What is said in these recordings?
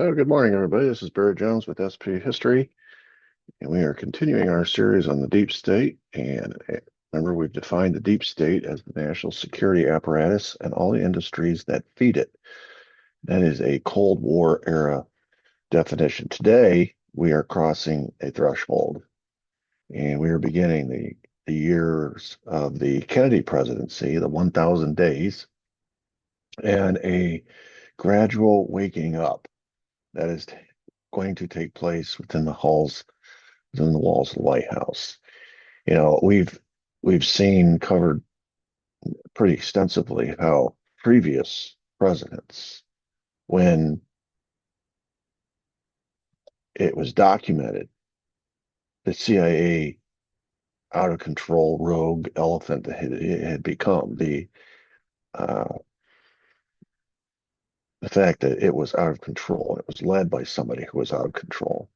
Good morning, everybody. This is Barry Jones with SP History, and we are continuing our series on the deep state. And remember, we've defined the deep state as the national security apparatus and all the industries that feed it. That is a Cold War era definition. Today, we are crossing a threshold, and we are beginning the years of the Kennedy presidency, the 1,000 days, and a gradual waking up that is going to take place within the walls of the White House. We've seen covered pretty extensively how previous presidents, when it was documented, the CIA out of control rogue elephant that it had become, uh, the fact that it was out of control, it was led by somebody who was out of control.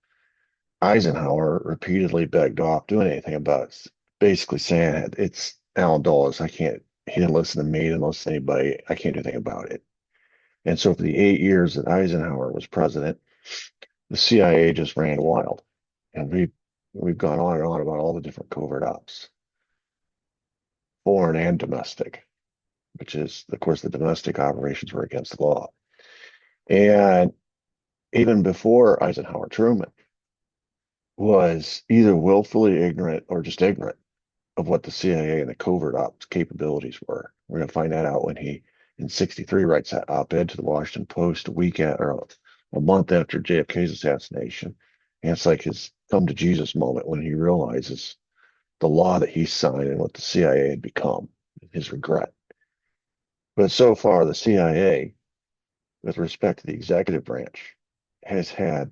Eisenhower repeatedly begged off doing anything about it, basically saying it's Alan Dulles. He didn't listen to me, he didn't listen to anybody. I can't do anything about it. And so for the 8 years that Eisenhower was president, the CIA just ran wild. And we've gone on and on about all the different covert ops, foreign and domestic, which is, of course, the domestic operations were against the law. And even before Eisenhower, Truman was either willfully ignorant or just ignorant of what the CIA and the covert ops capabilities were. We're going to find that out when he, in '63, writes that op-ed to the Washington Post a month after JFK's assassination. And it's like his come to Jesus moment when he realizes the law that he signed and what the CIA had become, his regret. But so far, the CIA, with respect to the executive branch, has had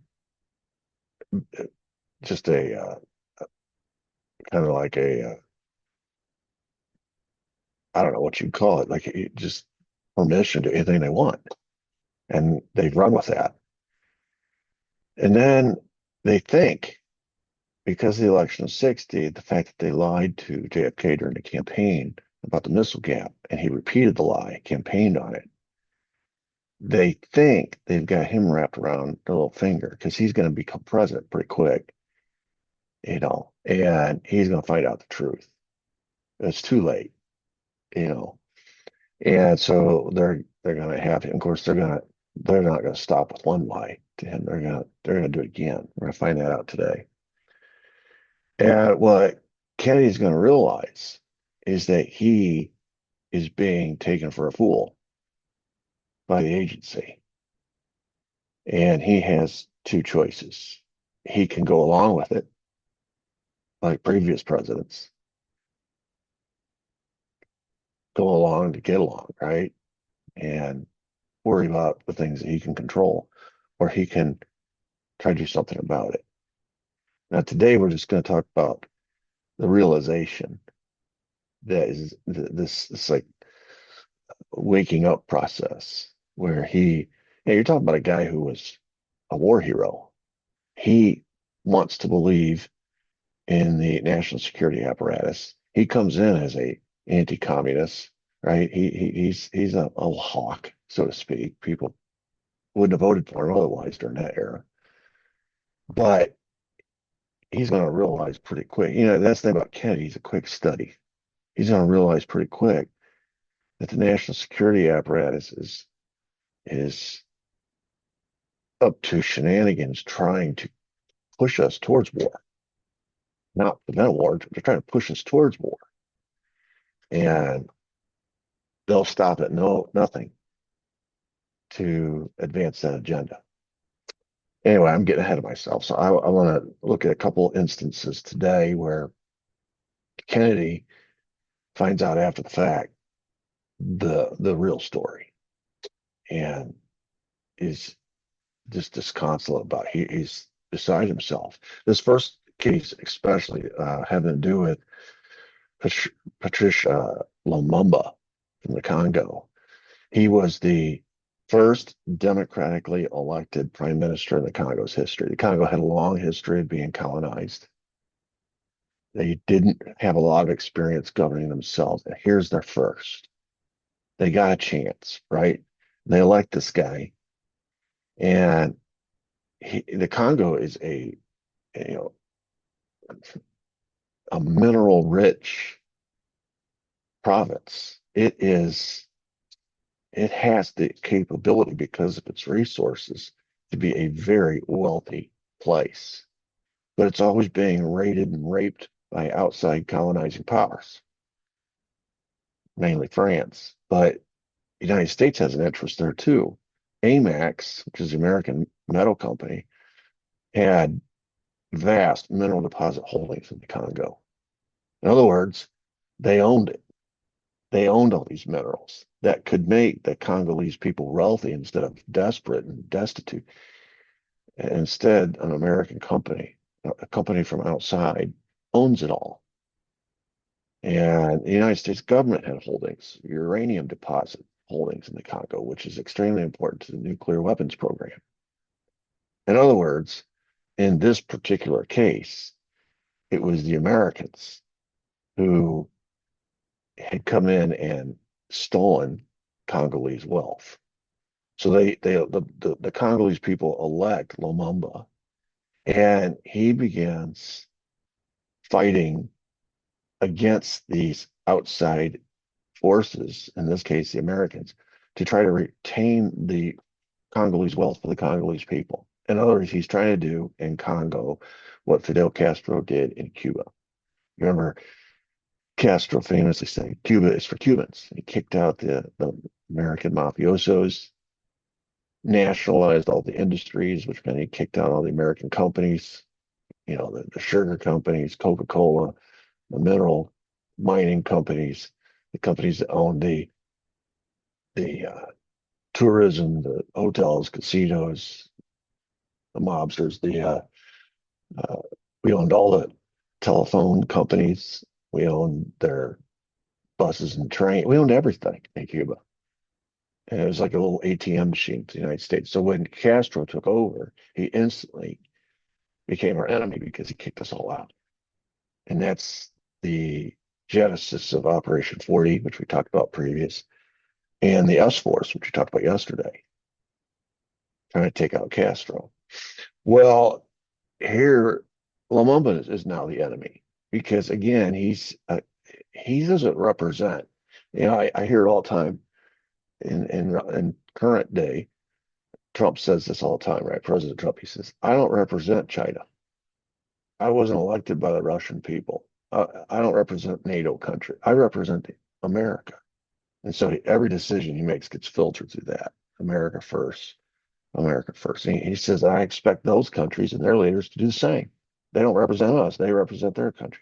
just a kind of like I don't know what you'd call it, like just permission to do anything they want. And they've run with that. And then they think, because of the election of '60, the fact that they lied to JFK during the campaign about the missile gap, and he repeated the lie, campaigned on it, they think they've got him wrapped around the little finger because he's going to become president pretty quick, and he's going to find out the truth. It's too late, you know. And so they're going to have him. Of course, they're not going to stop with one lie to him. They're going to do it again. We're going to find that out today. And what Kennedy's going to realize is that he is being taken for a fool by the agency. And he has two choices. He can go along with it, like previous presidents, go along to get along, right? And worry about the things that he can control, or he can try to do something about it. Now, today we're just going to talk about the realization that is this like waking up process where you're talking about a guy who was a war hero. He wants to believe in the national security apparatus. He comes in as a anti-communist, right? He's a hawk, so to speak. People wouldn't have voted for him otherwise during that era. But he's going to realize pretty quick. That's the thing about Kennedy. He's a quick study. He's going to realize pretty quick that the national security apparatus is up to shenanigans trying to push us towards war, not prevent war. They're trying to push us towards war, and they'll stop at nothing to advance that agenda. Anyway, I'm getting ahead of myself, so I want to look at a couple instances today where Kennedy finds out after the fact the real story and is just disconsolate about it. He's beside himself. This first case, especially having to do with Patricia Lumumba from the Congo. He was the first democratically elected prime minister in the Congo's history. The Congo had a long history of being colonized. They didn't have a lot of experience governing themselves. And here's their first. They got a chance, right? They elect this guy, and the Congo is you know a mineral rich province. It has the capability because of its resources to be a very wealthy place, but it's always being raided and raped by outside colonizing powers, mainly France. But the United States has an interest there too. Amax, which is the American metal company, had vast mineral deposit holdings in the Congo. In other words, they owned it. They owned all these minerals that could make the Congolese people wealthy instead of desperate and destitute. Instead, an American company, a company from outside, owns it all. And the United States government had holdings, uranium deposit holdings in the Congo, which is extremely important to the nuclear weapons program. In other words, in this particular case, it was the Americans who had come in and stolen Congolese wealth. So the Congolese people elect Lumumba, and he begins fighting against these outside forces, in this case the Americans, to try to retain the Congolese wealth for the Congolese people. In other words, he's trying to do in Congo what Fidel Castro did in Cuba. You remember Castro famously saying, Cuba is for Cubans. He kicked out the American mafiosos, nationalized all the industries, which meant he kicked out all the American companies, the sugar companies, Coca-Cola, the mineral mining companies, the companies that own the tourism, the hotels, casinos, the mobsters, uh, we owned all the telephone companies. We owned their buses and trains. We owned everything in Cuba. And it was like a little ATM machine for the United States. So when Castro took over, he instantly became our enemy because he kicked us all out. And that's the genesis of Operation 40, which we talked about previous, and the S Force, which we talked about yesterday, trying to take out Castro. Well, here, Lumumba is now the enemy because, again, he doesn't represent. I hear it all the time in current day. Trump says this all the time, right? President Trump, he says, I don't represent China. I wasn't elected by the Russian people. I don't represent NATO country. I represent America. And so every decision he makes gets filtered through that. America first, America first. And he says, I expect those countries and their leaders to do the same. They don't represent us, they represent their country.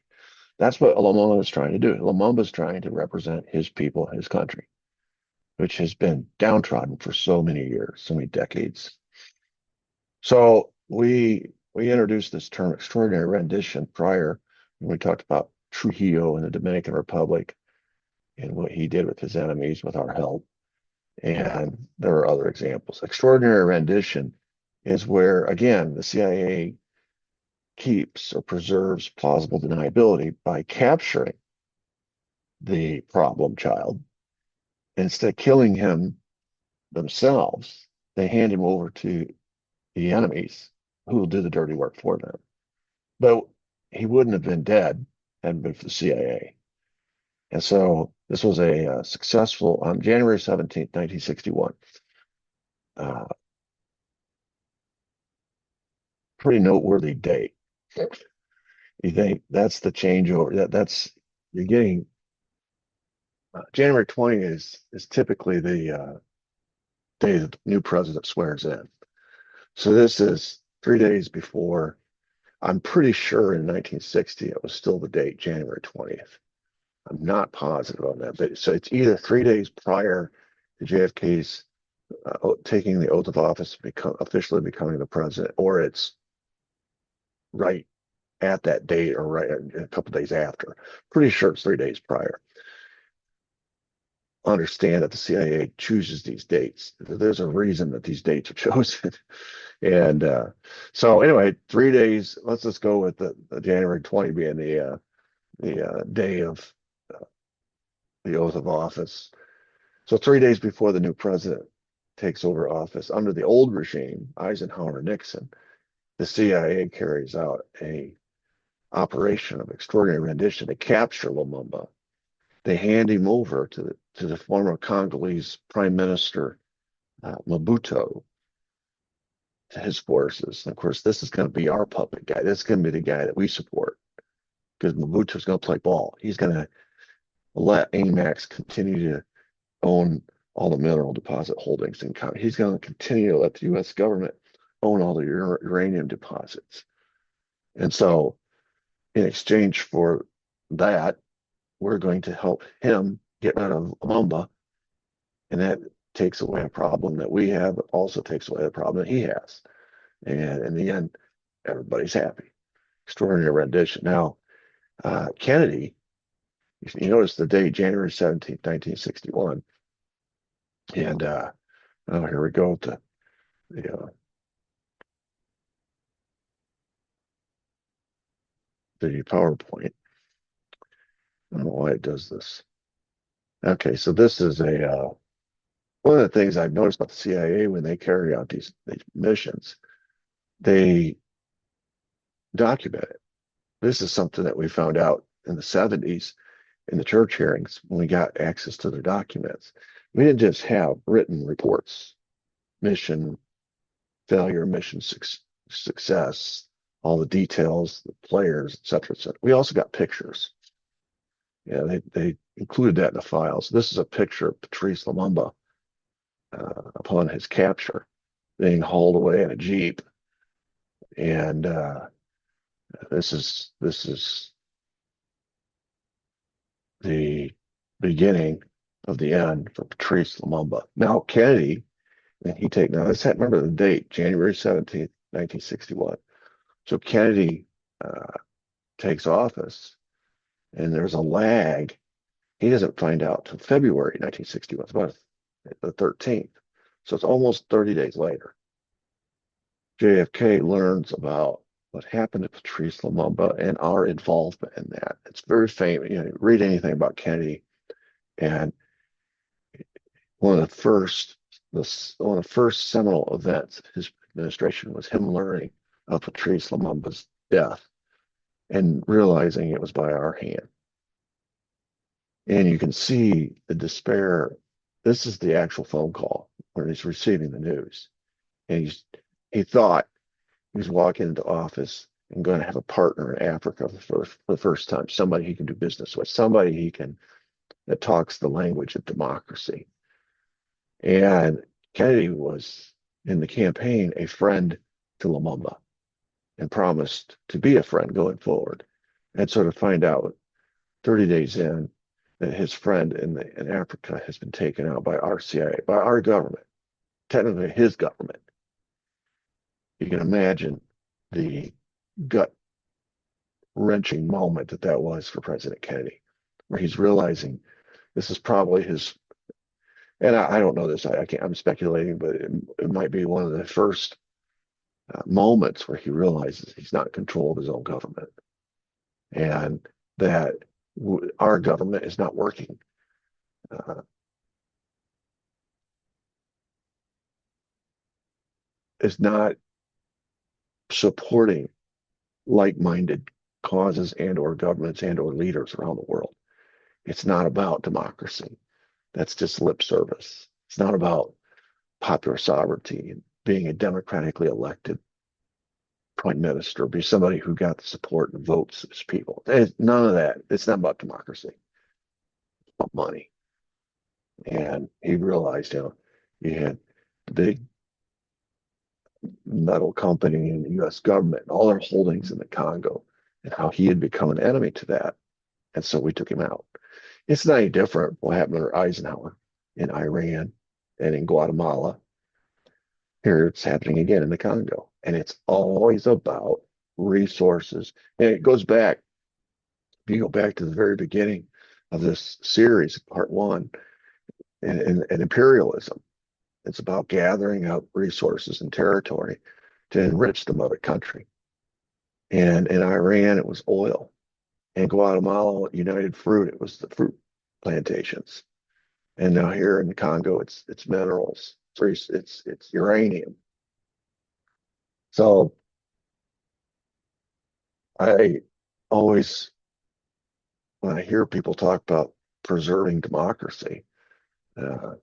That's what Lumumba is trying to do. Lumumba is trying to represent his people, his country, which has been downtrodden for so many years, so many decades. So we introduced this term extraordinary rendition prior when we talked about Trujillo in the Dominican Republic and what he did with his enemies with our help. And there are other examples. Extraordinary rendition is where, again, the CIA keeps or preserves plausible deniability by capturing the problem child. Instead of killing him themselves, they hand him over to the enemies who will do the dirty work for them. But he wouldn't have been dead hadn't been for the CIA. And so this was a successful, on January 17th, 1961, pretty noteworthy date. You think that's the changeover? You're getting January 20th is typically the day that the new president swears in. So this is 3 days before. I'm pretty sure in 1960 it was still the date, January 20th. I'm not positive on that, but so it's either 3 days prior to JFK's taking the oath of office, officially becoming the president, or it's right at that date or right a couple days after. Pretty sure it's 3 days prior. Understand that the CIA chooses these dates. There's a reason that these dates are chosen. And so anyway, 3 days. Let's just go with the January 20 being the day of the oath of office. So 3 days before the new president takes over office under the old regime, Eisenhower Nixon, the CIA carries out a operation of extraordinary rendition to capture Lumumba. They hand him over to the former Congolese Prime Minister Mobutu, to his forces. And of course, this is going to be our puppet guy. This is going to be the guy that we support because Mobutu's going to play ball. He's going to let AMAX continue to own all the mineral deposit holdings in Congo. He's going to continue to let the U.S. government own all the uranium deposits. And so, in exchange for that, we're going to help him get rid of Lumumba, and that takes away a problem that we have, but also takes away the problem that he has. And in the end, everybody's happy. Extraordinary rendition. Now, Kennedy, you notice the date, January 17th, 1961. And oh, here we go to the PowerPoint. I don't know why it does this. Okay, so this is a one of the things I've noticed about the CIA when they carry out these missions, they document it. This is something that we found out in the 70s in the church hearings when we got access to their documents. We didn't just have written reports, mission failure, mission success, all the details, the players, et cetera, et cetera. We also got pictures. Yeah, they included that in the files. This is a picture of Patrice Lumumba upon his capture, being hauled away in a jeep, and this is the beginning of the end for Patrice Lumumba. Now Kennedy, and remember the date, January 17th, 1961. So Kennedy takes office, and there's a lag. He doesn't find out till February 1961. It's about the 13th. So it's almost 30 days later. JFK learns about what happened to Patrice Lumumba and our involvement in that. It's very famous. Read anything about Kennedy, and one of the first seminal events of his administration was him learning of Patrice Lumumba's death and realizing it was by our hand. And you can see the despair. This is the actual phone call where he's receiving the news. And he thought he was walking into office and going to have a partner in Africa for the first time, somebody he can do business with, somebody that talks the language of democracy. And Kennedy was in the campaign a friend to Lumumba and promised to be a friend going forward. And sort of find out 30 days in that his friend in Africa has been taken out by our CIA, by our government, technically his government. You can imagine the gut-wrenching moment that was for President Kennedy, where he's realizing this is probably his, and I don't know this, I'm speculating, but it might be one of the first moments where he realizes he's not in control of his own government, and that our government is not working. Is not supporting like-minded causes and or governments and or leaders around the world. It's not about democracy. That's just lip service. It's not about popular sovereignty and being a democratically elected prime minister, be somebody who got the support and votes of his people. None of that. It's not about democracy. It's about money. And he realized, you had the big metal company and the U.S. government, all their holdings in the Congo, and how he had become an enemy to that. And so we took him out. It's not any different what happened under Eisenhower in Iran and in Guatemala. Here it's happening again in the Congo. And it's always about resources. And it goes back, if you go back to the very beginning of this series, part one, and imperialism. It's about gathering up resources and territory to enrich the mother country. And in Iran, it was oil. In Guatemala, United Fruit, it was the fruit plantations. And now here in the Congo, it's minerals. It's uranium. So I always, when I hear people talk about preserving democracy, I'm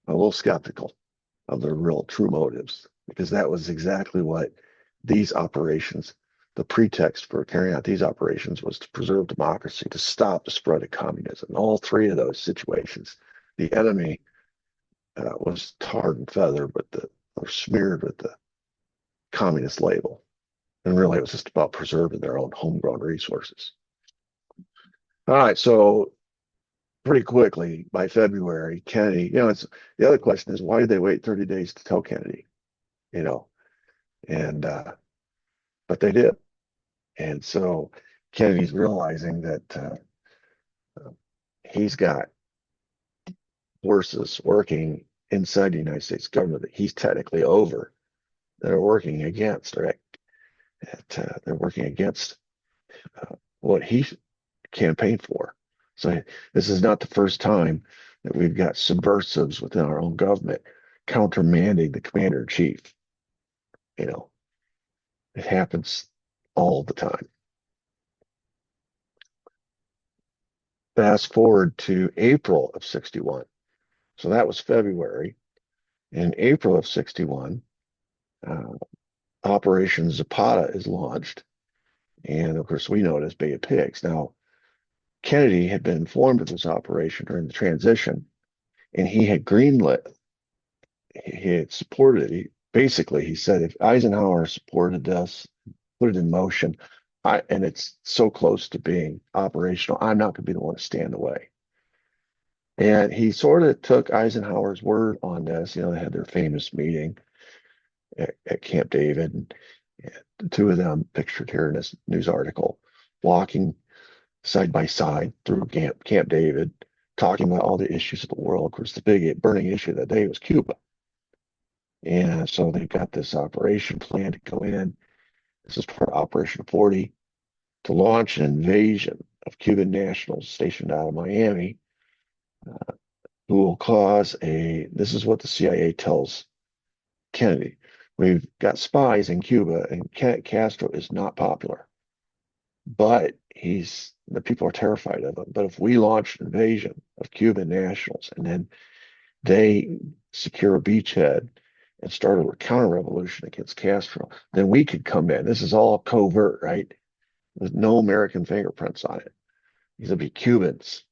a little skeptical of their real true motives, because that was exactly what these operations, the pretext for carrying out these operations was to preserve democracy, to stop the spread of communism. In all three of those situations, the enemy was tarred and feathered with the, or smeared with the communist label. And really, it was just about preserving their own homegrown resources. All right, so pretty quickly by February, Kennedy, it's the other question is, why did they wait 30 days to tell Kennedy? You know, and but they did. And so Kennedy's realizing that he's got forces working inside the United States government that he's technically over, that are working against, or they're working against what he campaigned for. So this is not the first time that we've got subversives within our own government countermanding the commander in chief. You know, it happens all the time. Fast forward to April of 61. So that was February. In April of 61, uh, Operation Zapata is launched. And of course, we know it as Bay of Pigs. Now, Kennedy had been informed of this operation during the transition, and he had greenlit, he had supported it. Basically, he said, if Eisenhower supported this, put it in motion, and it's so close to being operational, I'm not going to be the one to stand away. And he sort of took Eisenhower's word on this. They had their famous meeting at Camp David, and the two of them pictured here in this news article, walking side by side through Camp David, talking about all the issues of the world. Of course, the big burning issue that day was Cuba. And so they've got this operation plan to go in. This is part of Operation 40, to launch an invasion of Cuban nationals stationed out of Miami, who will cause this is what the CIA tells Kennedy. We've got spies in Cuba, and Castro is not popular, but the people are terrified of him. But if we launch an invasion of Cuban nationals and then they secure a beachhead and start a counter-revolution against Castro, then we could come in. This is all covert, right? There's no American fingerprints on it. These will be Cubans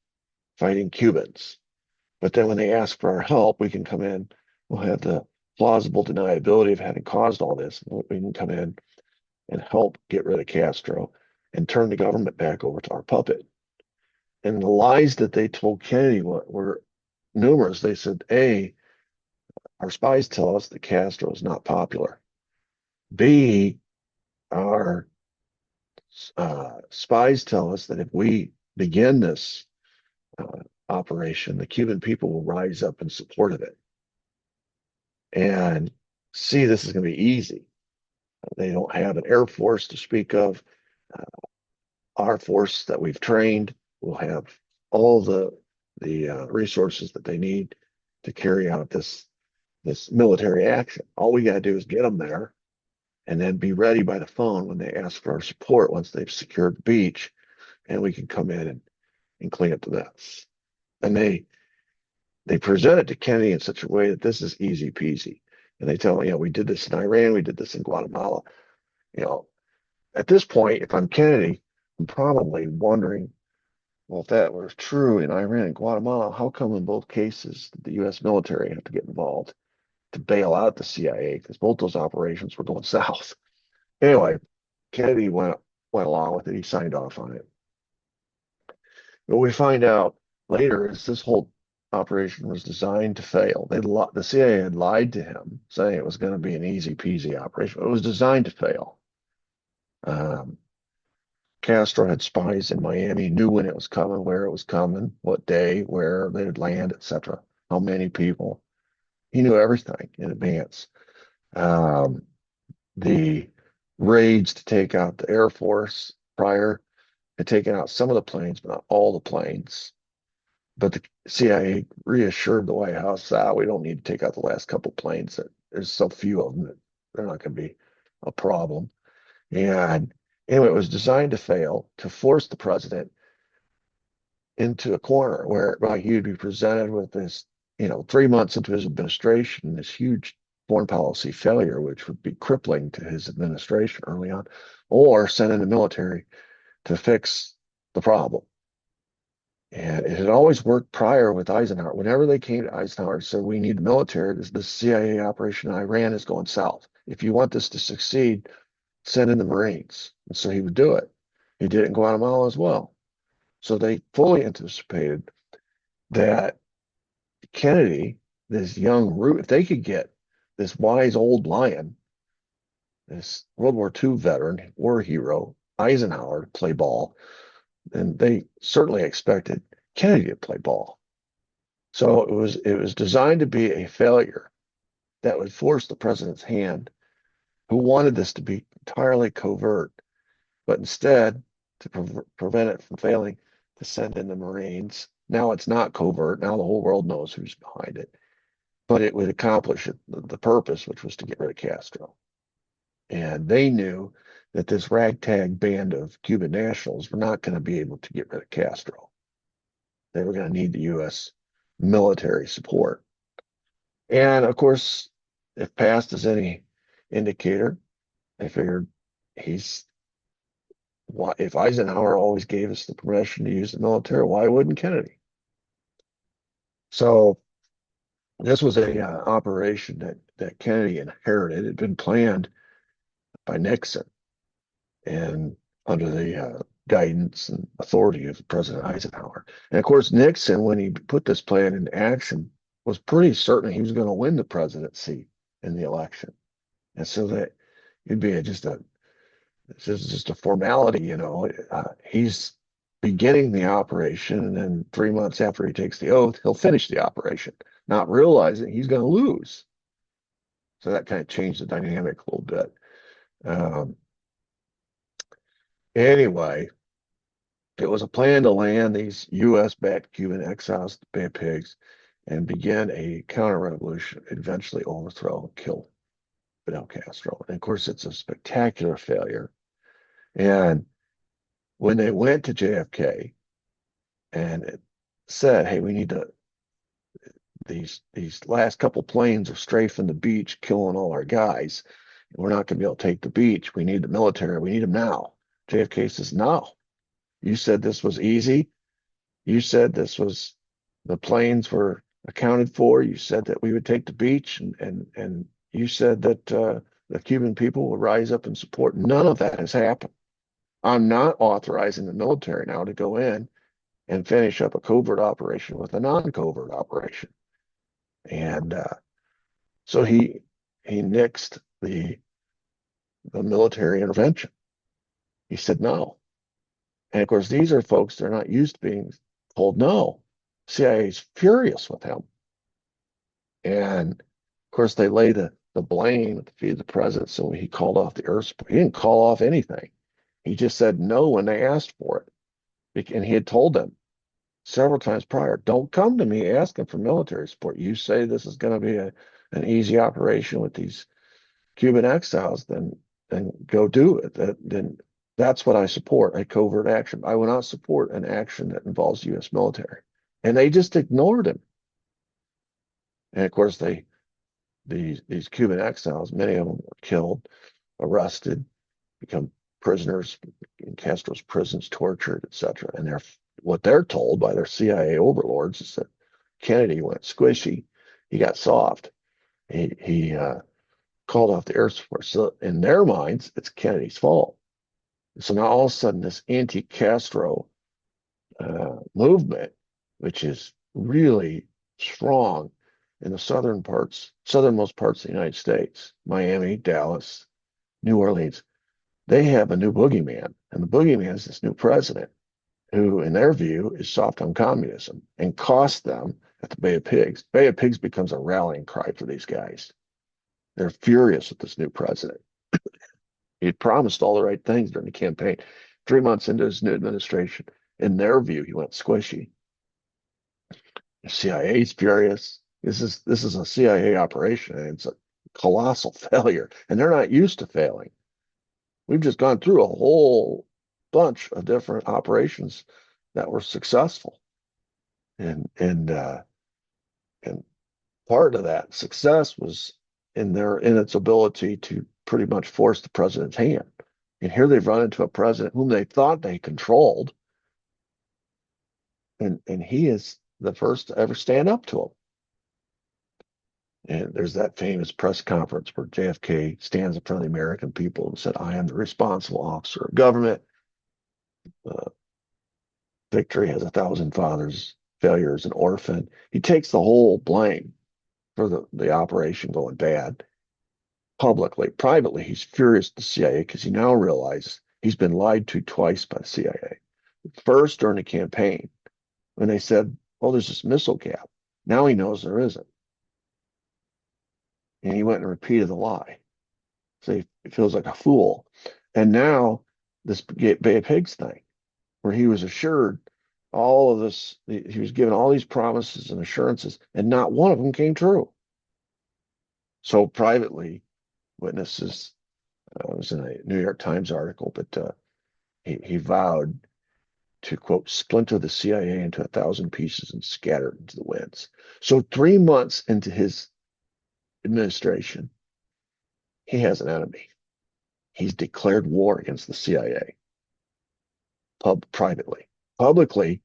fighting Cubans. But then when they ask for our help, we can come in. We'll have the plausible deniability of having caused all this. We can come in and help get rid of Castro and turn the government back over to our puppet. And the lies that they told Kennedy were numerous. They said, A, our spies tell us that Castro is not popular. B, our spies tell us that if we begin this operation, the Cuban people will rise up in support of it. And C, this is going to be easy. They don't have an air force to speak of. Uh, our force that we've trained will have all the resources that they need to carry out this military action. All we got to do is get them there, and then be ready by the phone when they ask for our support once they've secured the beach, and we can come in and clean up the mess. And they present it to Kennedy in such a way that this is easy peasy. And they tell him, we did this in Iran, we did this in Guatemala. At this point, if I'm Kennedy, I'm probably wondering, well, if that was true in Iran and Guatemala, how come in both cases did the U.S. military have to get involved to bail out the CIA? Because both those operations were going south. Anyway, Kennedy went along with it. He signed off on it. What we find out later is this whole operation was designed to fail. The CIA had lied to him, saying it was going to be an easy peasy operation. It was designed to fail. Castro had spies in Miami, knew when it was coming, where it was coming, what day, where they would land, etc., how many people. He knew everything in advance. Um, the raids to take out the Air Force prior had taken out some of the planes, but not all the planes. But the CIA reassured the White House that we don't need to take out the last couple planes. That there's so few of them that they're not going to be a problem. And Anyway, it was designed to fail to force the president into a corner where like he'd be presented with this, 3 months into his administration, this huge foreign policy failure, which would be crippling to his administration early on, or send in the military to fix the problem. And it had always worked prior with Eisenhower. Whenever they came to Eisenhower, said, we need the military. This CIA operation in Iran is going south. If you want this to succeed, send in the Marines. And so he would do it. He did it in Guatemala as well. So they fully anticipated that Kennedy, this young root, if they could get this wise old lion, this World War II veteran, war hero, Eisenhower, to play ball, then they certainly expected Kennedy to play ball. So it was designed to be a failure that would force the president's hand, who wanted this to be entirely covert, but instead, to prevent it from failing, to send in the Marines. Now it's not covert. Now the whole world knows who's behind it. But it would accomplish the purpose, which was to get rid of Castro. And they knew that this ragtag band of Cuban nationals were not going to be able to get rid of Castro. They were going to need the U.S. military support. And of course, if past is any indicator, they figured he's if Eisenhower always gave us the permission to use the military, why wouldn't Kennedy? So this was a operation that Kennedy inherited. It had been planned by Nixon and under the guidance and authority of President Eisenhower. And of course, Nixon, when he put this plan into action, was pretty certain he was going to win the presidency in the election. And so that it'd be just a formality, he's beginning the operation, and then 3 months after he takes the oath, he'll finish the operation, not realizing he's going to lose. So that kind of changed the dynamic a little bit. Anyway, it was a plan to land these U.S.-backed Cuban exiles at the Bay of Pigs and begin a counter-revolution, eventually overthrow and kill Fidel Castro. And of course, it's a spectacular failure. And when they went to JFK and it said, hey, we need to, these last couple planes are strafing the beach, killing all our guys. We're not going to be able to take the beach. We need the military. We need them now. JFK says, no. You said this was easy. You said the planes were accounted for. You said that we would take the beach, and you said that the Cuban people would rise up and support. None of that has happened. I'm not authorizing the military now to go in and finish up a covert operation with a non-covert operation. And so he nixed the military intervention. He said no. And of course, these are folks, they're not used to being told no. CIA's furious with him. And of course, they lay the blame at the feet of the president. So he called off the earth support. He didn't call off anything. He just said no when they asked for it. And he had told them several times prior, don't come to me asking for military support. You say this is going to be an easy operation with these Cuban exiles, then go do it. Then that's what I support, a covert action. I will not support an action that involves the U.S. military. And they just ignored him. And of course, these Cuban exiles, many of them were killed, arrested, become prisoners in Castro's prisons, tortured, etc. And what they're told by their CIA overlords is that Kennedy went squishy. He got soft. He called off the air support. So in their minds, it's Kennedy's fault. So now all of a sudden, this anti-Castro movement, which is really strong in the southernmost parts of the United States, Miami, Dallas, New Orleans, they have a new boogeyman. And the boogeyman is this new president who, in their view, is soft on communism and cost them at the Bay of Pigs. Bay of Pigs becomes a rallying cry for these guys. They're furious with this new president. He had promised all the right things during the campaign. 3 months into his new administration, in their view, he went squishy. The CIA is furious. This is a CIA operation, and it's a colossal failure, and they're not used to failing. We've just gone through a whole bunch of different operations that were successful. And part of that success was in its ability to pretty much force the president's hand. And here they've run into a president whom they thought they controlled, and he is the first to ever stand up to him. And there's that famous press conference where JFK stands in front of the American people and said, "I am the responsible officer of government. Uh, Victory has 1,000 fathers. Failure is an orphan." He takes the whole blame for the operation going bad publicly. Privately, he's furious at the CIA because he now realizes he's been lied to twice by the CIA. First, during the campaign, when they said, "Oh, there's this missile gap." Now he knows there isn't. And he went and repeated the lie. So he feels like a fool. And now this Bay of Pigs thing, where he was assured all of this, he was given all these promises and assurances, and not one of them came true. So privately, witnesses, it was in a New York Times article, but he vowed to, quote, splinter the CIA into 1,000 pieces and scatter it into the winds. So 3 months into his administration, he has an enemy. He's declared war against the CIA privately. Publicly,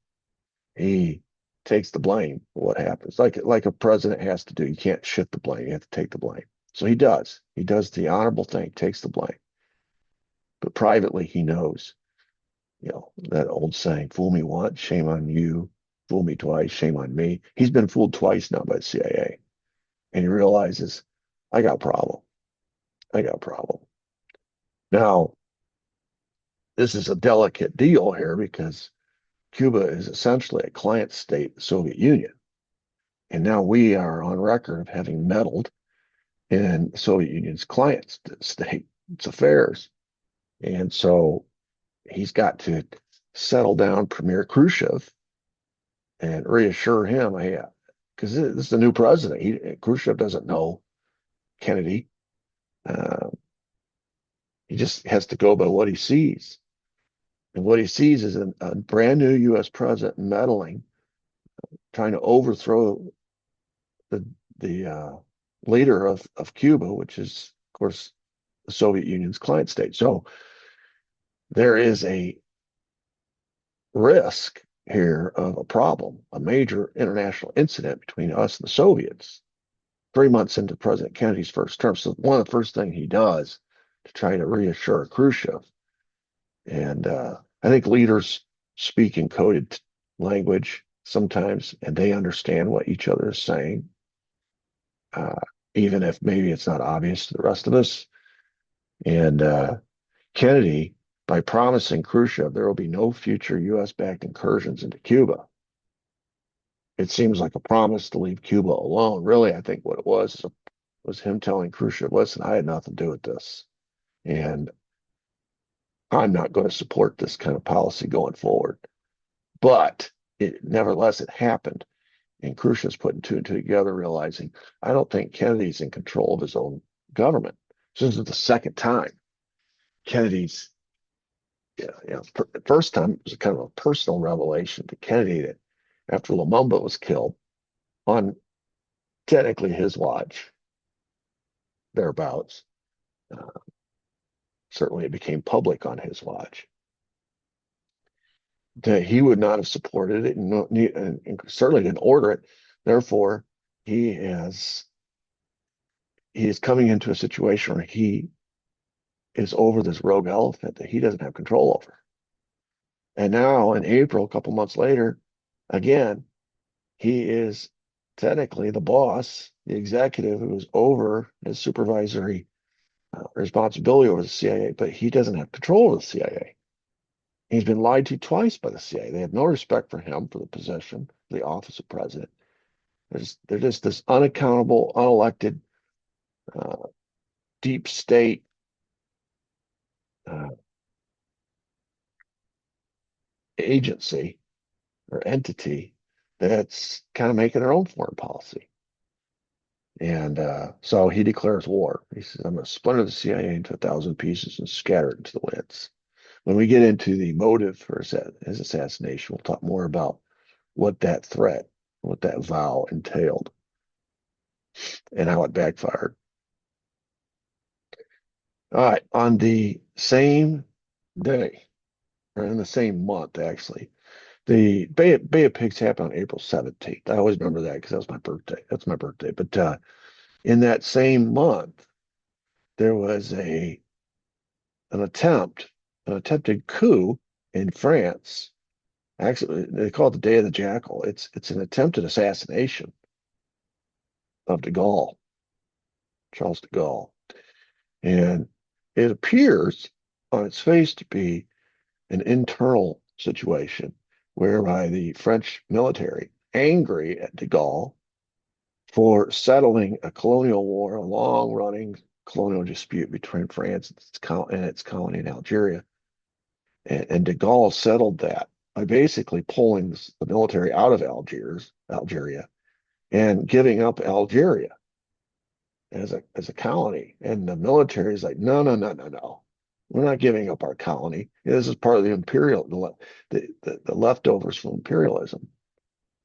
he takes the blame for what happens, like a president has to do. You can't shift the blame; you have to take the blame. So he does. He does the honorable thing, takes the blame. But privately, he knows, that old saying, "Fool me once, shame on you. Fool me twice, shame on me." He's been fooled twice now by the CIA, and he realizes, I got a problem. I got a problem. Now, this is a delicate deal here because Cuba is essentially a client state of the Soviet Union. And now we are on record of having meddled in the Soviet Union's client state's affairs. And so he's got to settle down Premier Khrushchev and reassure him, hey, because this is the new president. Khrushchev doesn't know Kennedy. Uh, he just has to go by what he sees. And what he sees is a brand new U.S. president meddling, trying to overthrow the leader of Cuba, which is, of course, the Soviet Union's client state. So there is a risk here of a problem, a major international incident between us and the Soviets 3 months into President Kennedy's first term. So one of the first things he does to try to reassure Khrushchev, and I think leaders speak in coded language sometimes, and they understand what each other is saying, uh, even if maybe it's not obvious to the rest of us. And Kennedy, by promising Khrushchev there will be no future U.S.-backed incursions into Cuba, it seems like a promise to leave Cuba alone. Really, I think what it was him telling Khrushchev, listen, I had nothing to do with this, and I'm not going to support this kind of policy going forward. But nevertheless, it happened. And Khrushchev's putting two and two together, realizing, I don't think Kennedy's in control of his own government. So this is the second time Kennedy's, first time it was kind of a personal revelation to Kennedy that after Lumumba was killed on technically his watch, thereabouts, uh, certainly it became public on his watch, that he would not have supported it and certainly didn't order it. Therefore, he is coming into a situation where he is over this rogue elephant that he doesn't have control over. And now in April, a couple months later, again, he is technically the boss, the executive who is over his supervisory responsibility over the CIA, but he doesn't have control of the CIA. He's been lied to twice by the CIA. They have no respect for him for the position, the office of president. They're just this unaccountable, unelected, uh, deep state uh, agency or entity that's kind of making their own foreign policy. And so he declares war. He says, I'm going to splinter the CIA into 1,000 pieces and scatter it into the winds. When we get into the motive for his assassination, we'll talk more about what that threat, what that vow entailed, and how it backfired. All right, on the same day, or in the same month, actually, the Bay of Pigs happened on April 17th. I always remember that because that was my birthday. That's my birthday. But in that same month, there was an attempt, an attempted coup in France. Actually, they call it the Day of the Jackal. It's an attempted assassination of de Gaulle, Charles de Gaulle. And it appears on its face to be an internal situation whereby the French military, angry at de Gaulle for settling a colonial war, a long running colonial dispute between France and its colony in Algeria. And de Gaulle settled that by basically pulling the military out of Algeria, and giving up Algeria as a colony. And the military is like, no, no, no, no, no. We're not giving up our colony. This is part of the leftovers from imperialism.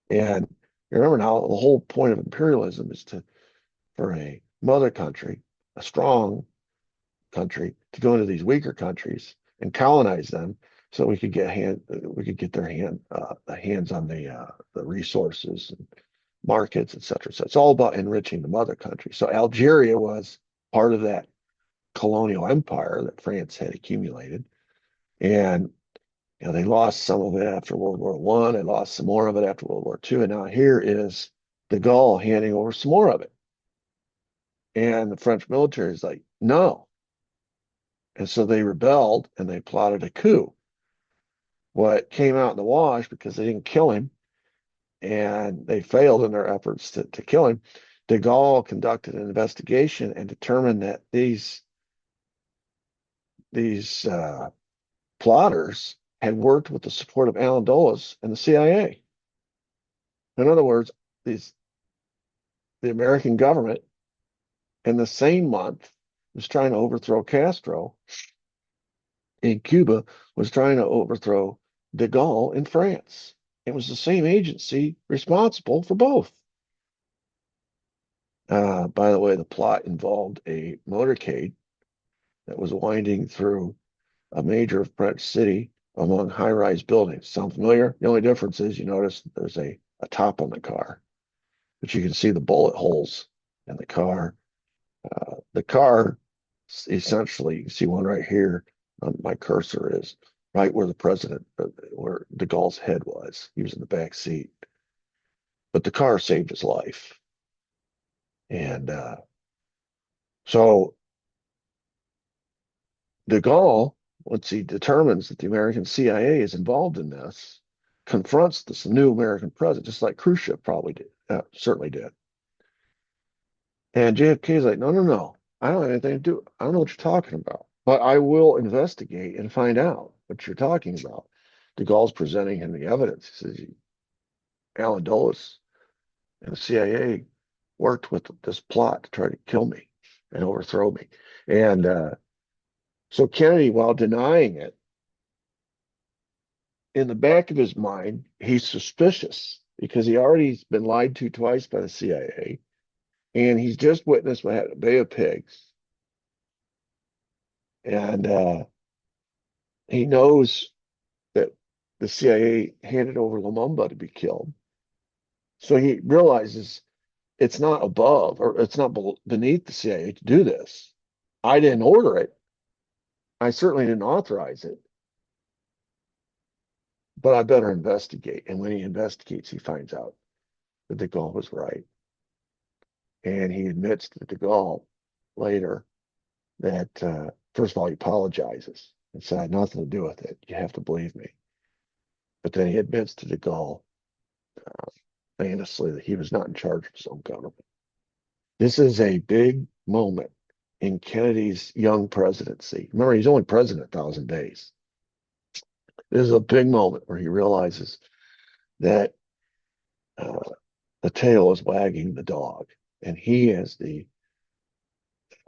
And remember now, the whole point of imperialism is for a mother country, a strong country, to go into these weaker countries and colonize them, so we could get their hands on the resources and markets, et cetera. So it's all about enriching the mother country. So Algeria was part of that colonial empire that France had accumulated, and they lost some of it after World War One. They lost some more of it after World War Two, and now here is de Gaulle handing over some more of it. And the French military is like, no. And so they rebelled and they plotted a coup. What came out in the wash, because they didn't kill him and they failed in their efforts to kill him, de Gaulle conducted an investigation and determined that these plotters had worked with the support of Allen Dulles and the CIA. In other words, the American government in the same month was trying to overthrow Castro in Cuba, was trying to overthrow de Gaulle in France. It was the same agency responsible for both. By the way, the plot involved a motorcade that was winding through a major French city among high-rise buildings. Sound familiar? The only difference is you notice there's a top on the car, but you can see the bullet holes in the car. The car, essentially, you can see one right here. My cursor is right where where de Gaulle's head was. He was in the back seat, but the car saved his life. And so de Gaulle, once he determines that the American CIA is involved in this, confronts this new American president, just like Khrushchev probably did, certainly did. And JFK is like, no, no, no, I don't have anything to do. I don't know what you're talking about, but I will investigate and find out what you're talking about. De Gaulle's presenting him the evidence. He says, Allen Dulles and the CIA worked with this plot to try to kill me and overthrow me. And so Kennedy, while denying it, in the back of his mind, he's suspicious because he already been lied to twice by the CIA, and he's just witnessed what happened at Bay of Pigs. And he knows that the CIA handed over Lumumba to be killed. So he realizes it's not above, or it's not beneath the CIA to do this. I didn't order it. I certainly didn't authorize it, but I better investigate. And when he investigates, he finds out that de Gaulle was right. And he admits to de Gaulle later that, first of all, he apologizes and said, I had nothing to do with it. You have to believe me. But then he admits to de Gaulle, famously, that he was not in charge of his own government. This is a big moment in Kennedy's young presidency. Remember, he's only president 1,000 days. This is a big moment where he realizes that the tail is wagging the dog. And he, as the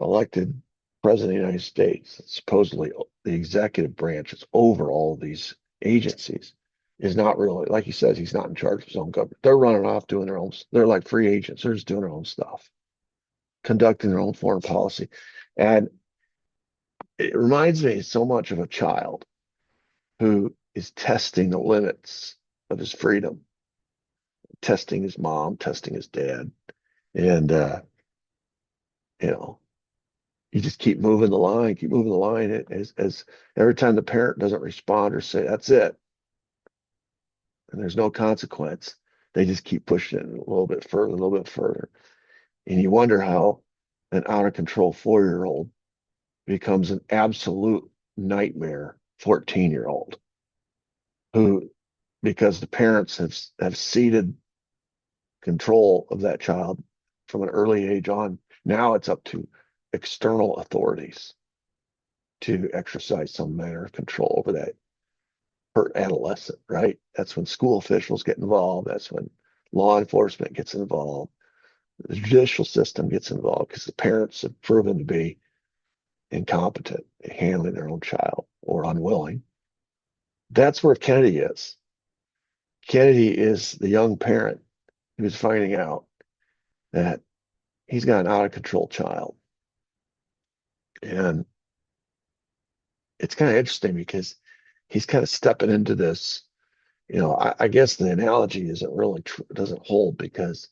elected president of the United States, supposedly the executive branch is over all of these agencies, is not really, like he says, he's not in charge of his own government. They're running off doing their own, they're like free agents. They're just doing their own stuff, conducting their own foreign policy. And it reminds me so much of a child who is testing the limits of his freedom, testing his mom, testing his dad. And, you know, you just keep moving the line, keep moving the line. As every time the parent doesn't respond or say, that's it, and there's no consequence, they just keep pushing it a little bit further, a little bit further. And you wonder how an out of control 4-year-old becomes an absolute nightmare 14-year-old who, because the parents have ceded control of that child from an early age on, now it's up to external authorities to exercise some manner of control over that per adolescent, right? That's when school officials get involved. That's when law enforcement gets involved. The judicial system gets involved because the parents have proven to be incompetent in handling their own child or unwilling. That's where Kennedy is. Kennedy is the young parent who's finding out that he's got an out of control child. And it's kind of interesting because he's kind of stepping into this. I guess the analogy isn't really doesn't hold because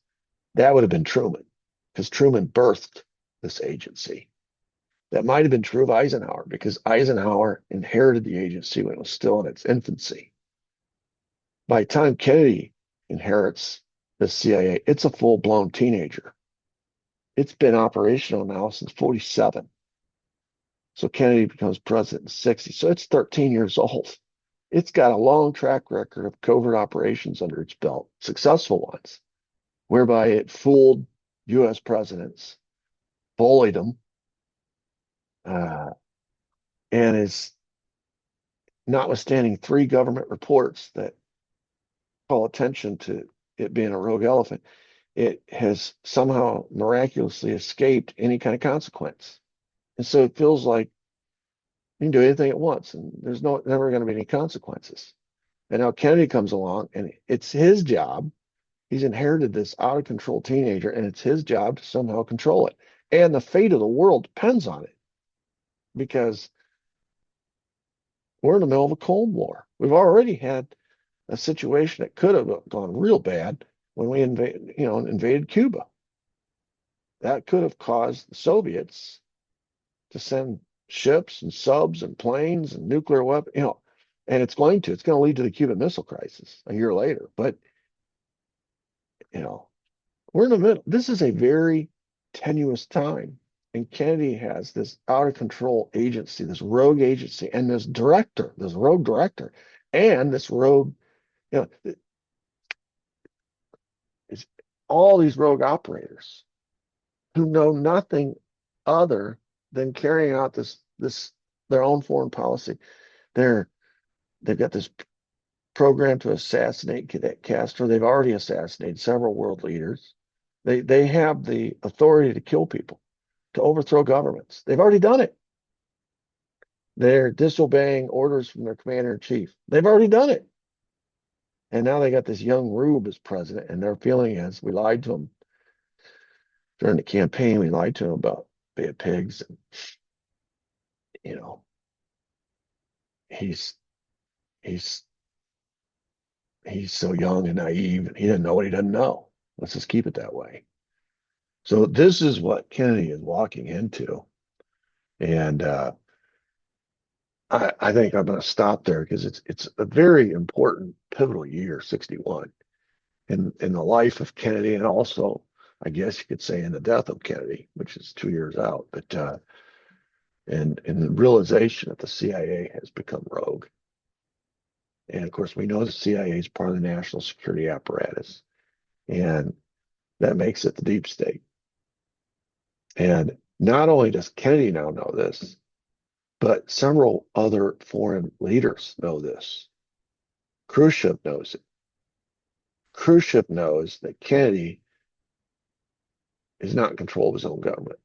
that would have been Truman, because Truman birthed this agency. That might have been true of Eisenhower because Eisenhower inherited the agency when it was still in its infancy. By the time Kennedy inherits the CIA, it's a full-blown teenager. It's been operational now since 47. So Kennedy becomes president in 60. So it's 13 years old. It's got a long track record of covert operations under its belt, successful ones, whereby it fooled U.S. presidents, bullied them, and is notwithstanding 3 government reports that call attention to it being a rogue elephant, it has somehow miraculously escaped any kind of consequence. And so it feels like you can do anything at once and there's never going to be any consequences. And now Kennedy comes along and it's his job. He's inherited this out of control teenager and it's his job to somehow control it. And the fate of the world depends on it because we're in the middle of a Cold War. We've already had a situation that could have gone real bad when we invaded Cuba. That could have caused the Soviets to send ships and subs and planes and nuclear weapons, and it's going to lead to the Cuban Missile Crisis a year later. But, we're in the middle. This is a very tenuous time. And Kennedy has this out of control agency, this rogue agency, and this rogue director, and this rogue, you know, it's all these rogue operators who know nothing other than carrying out this their own foreign policy. They've got this program to assassinate Castro. They've already assassinated several world leaders. They have the authority to kill people, to overthrow governments. They've already done it. They're disobeying orders from their commander in chief. They've already done it. And now they got this young Rube as president, and their feeling is we lied to him during the campaign. We lied to him about bayofpigs, and he's he's he's so young and naive, and he doesn't know what he doesn't know. Let's just keep it that way. So this is what Kennedy is walking into, and I think I'm going to stop there because it's a very important, pivotal year, 61, in the life of Kennedy, and also, I guess you could say, in the death of Kennedy, which is 2 years out. But and the realization that the CIA has become rogue, and of course, we know the CIA is part of the national security apparatus, and that makes it the deep state. And not only does Kennedy now know this, but several other foreign leaders know this. Khrushchev knows it. Khrushchev knows that Kennedy is not in control of his own government.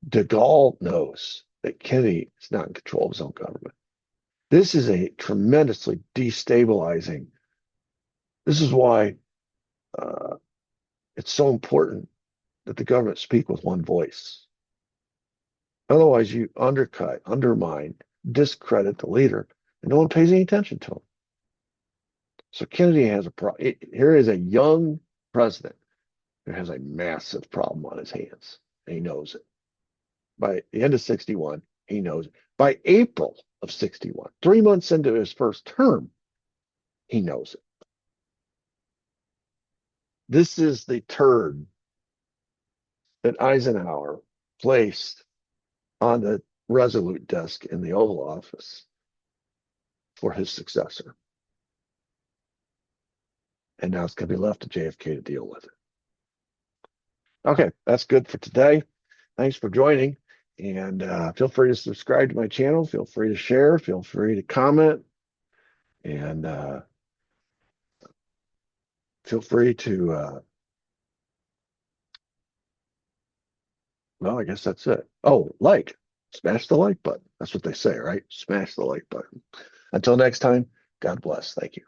De Gaulle knows that Kennedy is not in control of his own government. This is a tremendously destabilizing. This is why it's so important that the government speak with one voice. Otherwise, you undercut, undermine, discredit the leader, and no one pays any attention to him. So Kennedy has a problem. Here is a young president who has a massive problem on his hands. And he knows it. By the end of 61, he knows it. By April of 61, 3 months into his first term, he knows it. This is the turd that Eisenhower placed on the Resolute desk in the Oval Office for his successor. And now it's going to be left to JFK to deal with it. Okay, that's good for today. Thanks for joining. And feel free to subscribe to my channel. Feel free to share. Feel free to comment. And feel free to, well, I guess that's it. Oh, smash the like button. That's what they say, right? Smash the like button. Until next time, God bless. Thank you.